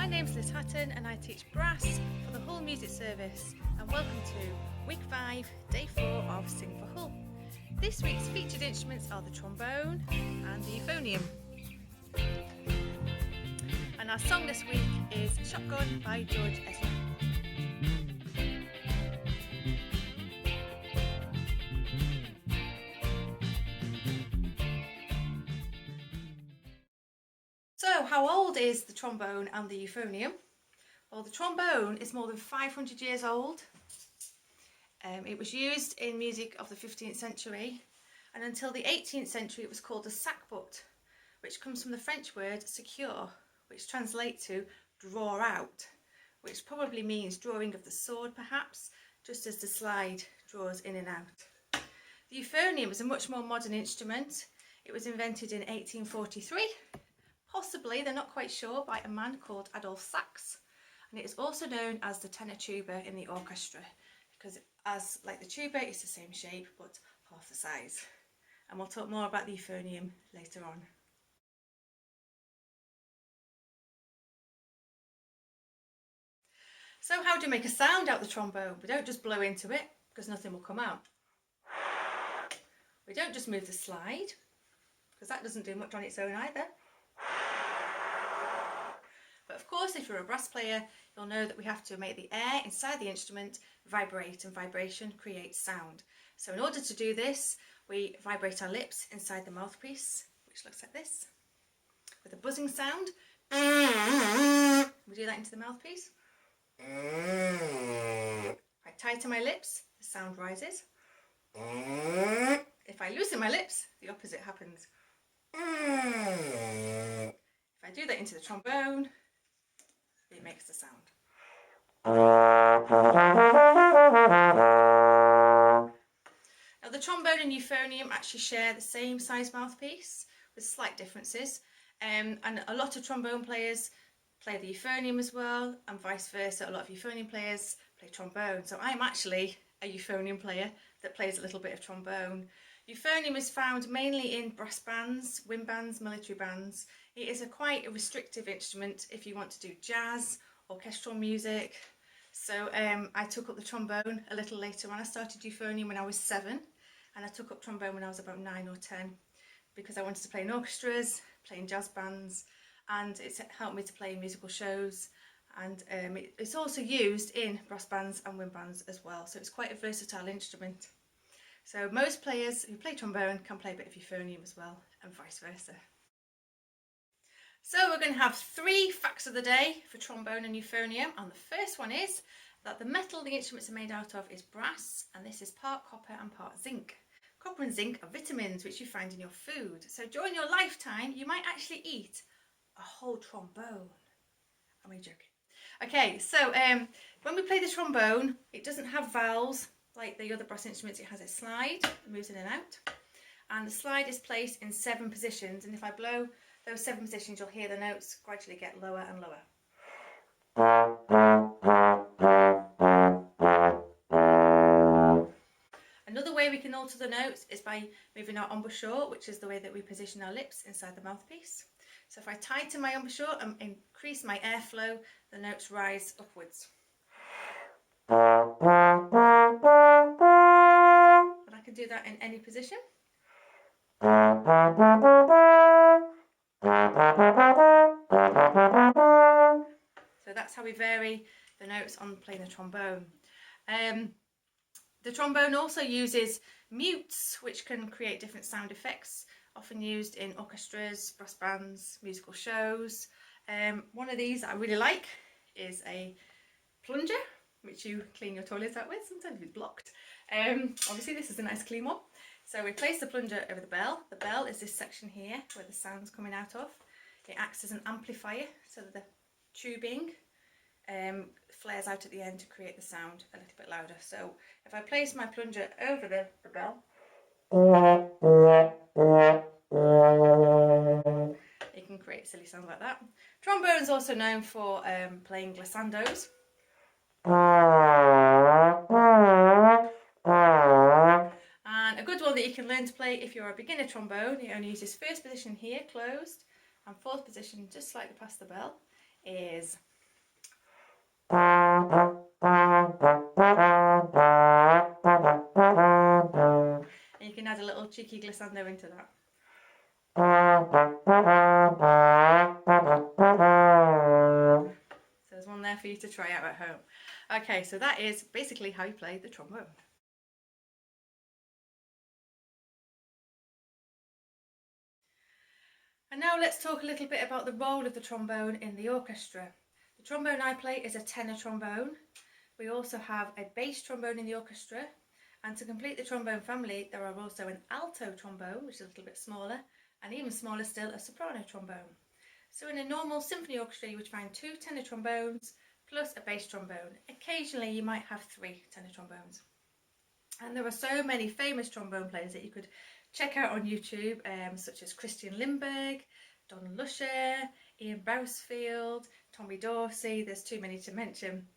My name's Liz Hatton and I teach brass for the Hull Music Service, and welcome to week 5, day 4 of Sing for Hull. This week's featured instruments are the trombone and the euphonium. And our song this week is Shotgun by George Ezra. So how old is the trombone and the euphonium? Well, the trombone is more than 500 years old. It was used in music of the 15th century, and until the 18th century it was called a sackbut, which comes from the French word secure, which translates to draw out, which probably means drawing of the sword perhaps, just as the slide draws in and out. The euphonium is a much more modern instrument. It was invented in 1843, possibly, they're not quite sure, by a man called Adolphe Sax, and it is also known as the tenor tuba in the orchestra, because as like the tuba, it's the same shape but half the size. And we'll talk more about the euphonium later on. So how do you make a sound out the trombone? We don't just blow into it, because nothing will come out. We don't just move the slide, because that doesn't do much on its own either. But of course, if you're a brass player, you'll know that we have to make the air inside the instrument vibrate, and vibration creates sound. So in order to do this, we vibrate our lips inside the mouthpiece, which looks like this, with a buzzing sound. We do that into the mouthpiece. If I tighten my lips, the sound rises. If I loosen my lips, the opposite happens. If I do that into the trombone, it makes the sound. Now the trombone and euphonium actually share the same size mouthpiece with slight differences, and a lot of trombone players play the euphonium as well, and vice versa. A lot of euphonium players play trombone. So I'm actually a euphonium player that plays a little bit of trombone. Euphonium is found mainly in brass bands, wind bands, military bands. It is quite a restrictive instrument if you want to do jazz, orchestral music. So I took up the trombone a little later on. I started euphonium when I was 7, and I took up trombone when I was about 9 or 10, because I wanted to play in orchestras, play in jazz bands, and it's helped me to play in musical shows. And it's also used in brass bands and wind bands as well, so it's quite a versatile instrument. So most players who play trombone can play a bit of euphonium as well, and vice versa. So we're going to have 3 facts of the day for trombone and euphonium, and the first one is that the metal the instruments are made out of is brass, and this is part copper and part zinc. Copper and zinc are vitamins which you find in your food, so during your lifetime you might actually eat a whole trombone. Am I joking? Okay, so when we play the trombone, it doesn't have valves like the other brass instruments. It has a slide that moves in and out, and the slide is placed in 7 positions, and if I blow those 7 positions, you'll hear the notes gradually get lower and lower. Another way we can alter the notes is by moving our embouchure, which is the way that we position our lips inside the mouthpiece. So if I tighten my embouchure and increase my airflow, the notes rise upwards. And I can do that in any position. So that's how we vary the notes on playing the trombone. The trombone also uses mutes, which can create different sound effects, often used in orchestras, brass bands, musical shows. One of these that I really like is a plunger, which you clean your toilet out with. Sometimes it's blocked. Obviously this is a nice clean one. So we place the plunger over the bell. The bell is this section here where the sound's coming out of. It acts as an amplifier, so that the tubing flares out at the end to create the sound a little bit louder. So if I place my plunger over the bell, it can create silly sounds like that. Trombone is also known for playing glissandos. And a good one that you can learn to play if you're a beginner trombone, it only uses 1st position here, closed, and 4th position, just slightly past the bell, is And you can add a little cheeky glissando into that. So there's one there for you to try out at home. Okay, so that is basically how you play the trombone. And now let's talk a little bit about the role of the trombone in the orchestra. The trombone I play is a tenor trombone. We also have a bass trombone in the orchestra, and to complete the trombone family there are also an alto trombone, which is a little bit smaller, and even smaller still, a soprano trombone. So in a normal symphony orchestra you would find 2 tenor trombones plus a bass trombone. Occasionally you might have 3 tenor trombones. And there are so many famous trombone players that you could check out on YouTube, such as Christian Lindbergh, Don Lusher, Ian Bousfield, Tommy Dorsey. There's too many to mention.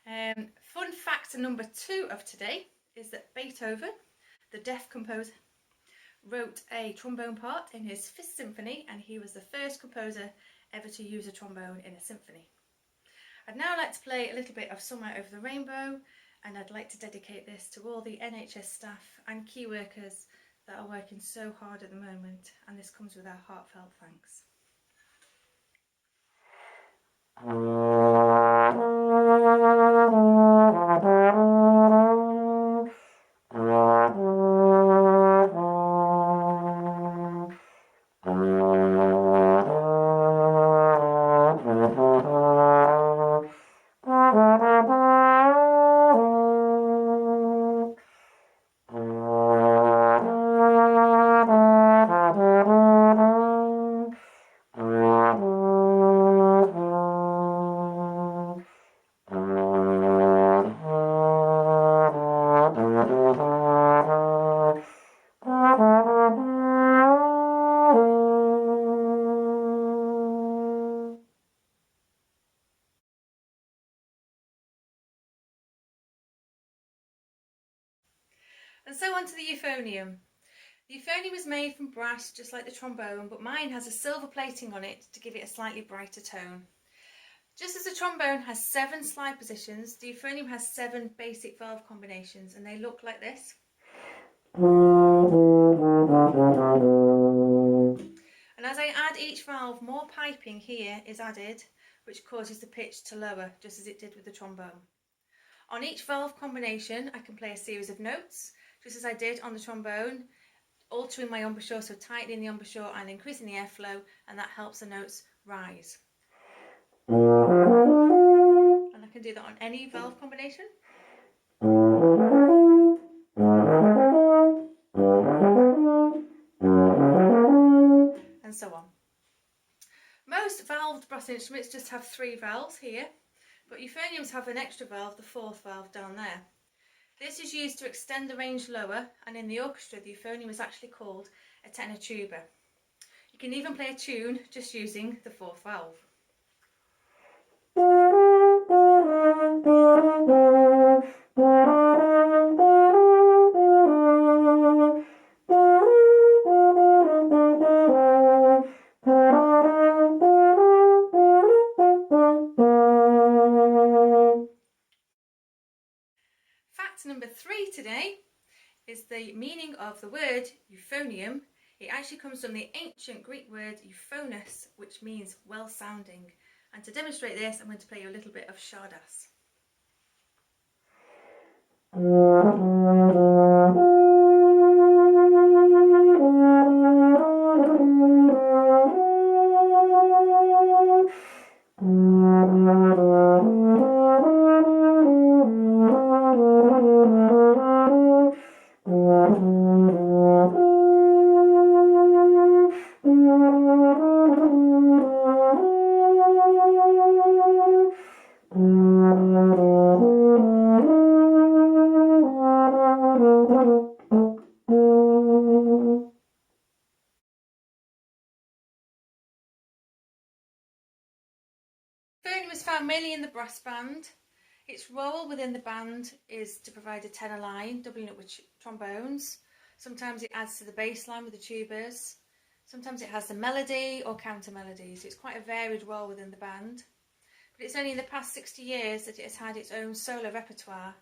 Fun fact number 2 of today is that Beethoven, the deaf composer, wrote a trombone part in his 5th symphony, and he was the first composer ever to use a trombone in a symphony. I'd now like to play a little bit of Somewhere Over the Rainbow, and I'd like to dedicate this to all the NHS staff and key workers that are working so hard at the moment, and this comes with our heartfelt thanks. And so on to the euphonium. The euphonium is made from brass, just like the trombone, but mine has a silver plating on it to give it a slightly brighter tone. Just as the trombone has 7 slide positions, the euphonium has 7 basic valve combinations, and they look like this. And as I add each valve, more piping here is added, which causes the pitch to lower, just as it did with the trombone. On each valve combination, I can play a series of notes, just as I did on the trombone, altering my embouchure, so tightening the embouchure and increasing the airflow, and that helps the notes rise. And I can do that on any valve combination. And so on. Most valved brass instruments just have 3 valves here, but euphoniums have an extra valve, the 4th valve down there. This is used to extend the range lower, and in the orchestra the euphonium is actually called a tenor tuba. You can even play a tune just using the 4th valve. Fact number 3 today is the meaning of the word euphonium. It actually comes from the ancient Greek word euphonous, which means well sounding. And to demonstrate this, I'm going to play you a little bit of Czardas. Euphonium is found mainly in the brass band. Its role within the band is to provide a tenor line, doubling up with trombones. Sometimes it adds to the bass line with the tubas. Sometimes it has the melody or counter melodies. It's quite a varied role within the band. but it's only in the past 60 years that it has had its own solo repertoire,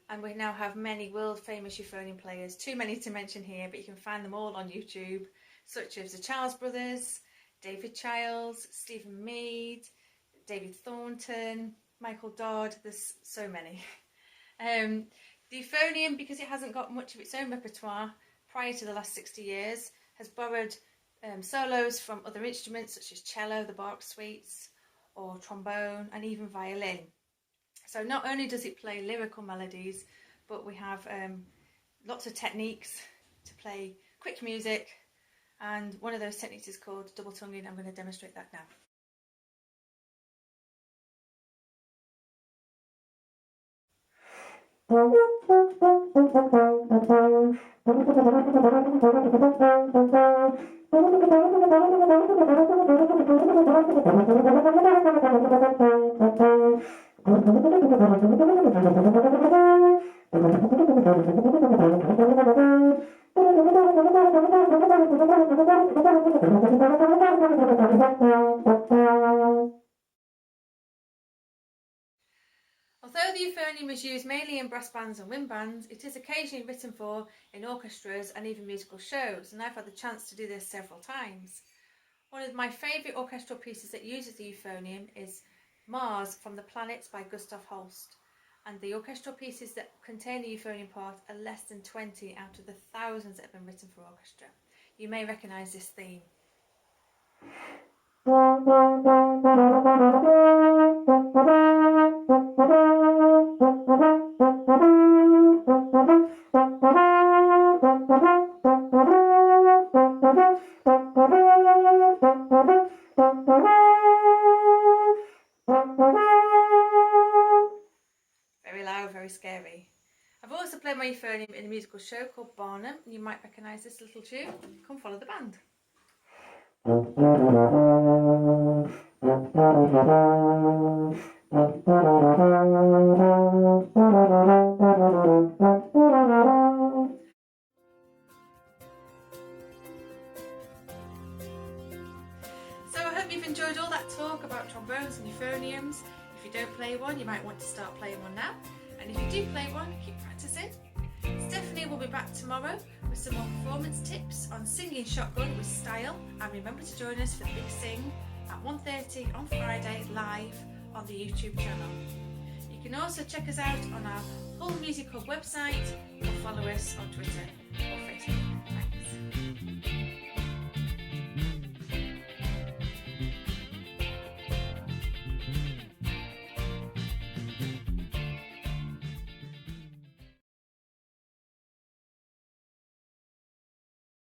and we now have many world famous euphonium players, too many to mention here, but you can find them all on YouTube, such as the Charles brothers, David Childs, Stephen Mead, David Thornton, Michael Dodd. There's so many. The euphonium, because it hasn't got much of its own repertoire prior to the last 60 years, has borrowed solos from other instruments such as cello, the Bach suites, or trombone, and even violin. So not only does it play lyrical melodies, but we have lots of techniques to play quick music, and one of those techniques is called double tonguing. I'm going to demonstrate that now. Although the euphonium is used mainly in brass bands and wind bands, it is occasionally written for in orchestras and even musical shows, and I've had the chance to do this several times. One of my favourite orchestral pieces that uses the euphonium is Mars from the Planets by Gustav Holst, and the orchestral pieces that contain the euphonium part are less than 20 out of the thousands that have been written for orchestra. You may recognise this theme. Very loud, very scary. I've also played my euphonium in a musical show called Barnum, and you might recognise this little tune. Come follow the band. So I hope you've enjoyed all that talk about trombones and euphoniums. If you don't play one, you might want to start playing one now. And if you do play one, keep practicing. Stephanie will be back tomorrow with some more performance tips on singing shotgun with style. And remember to join us for the Big Sing at 1:30 on Friday live on the YouTube channel. You can also check us out on our Hull Music Hub website or follow us on Twitter or Facebook.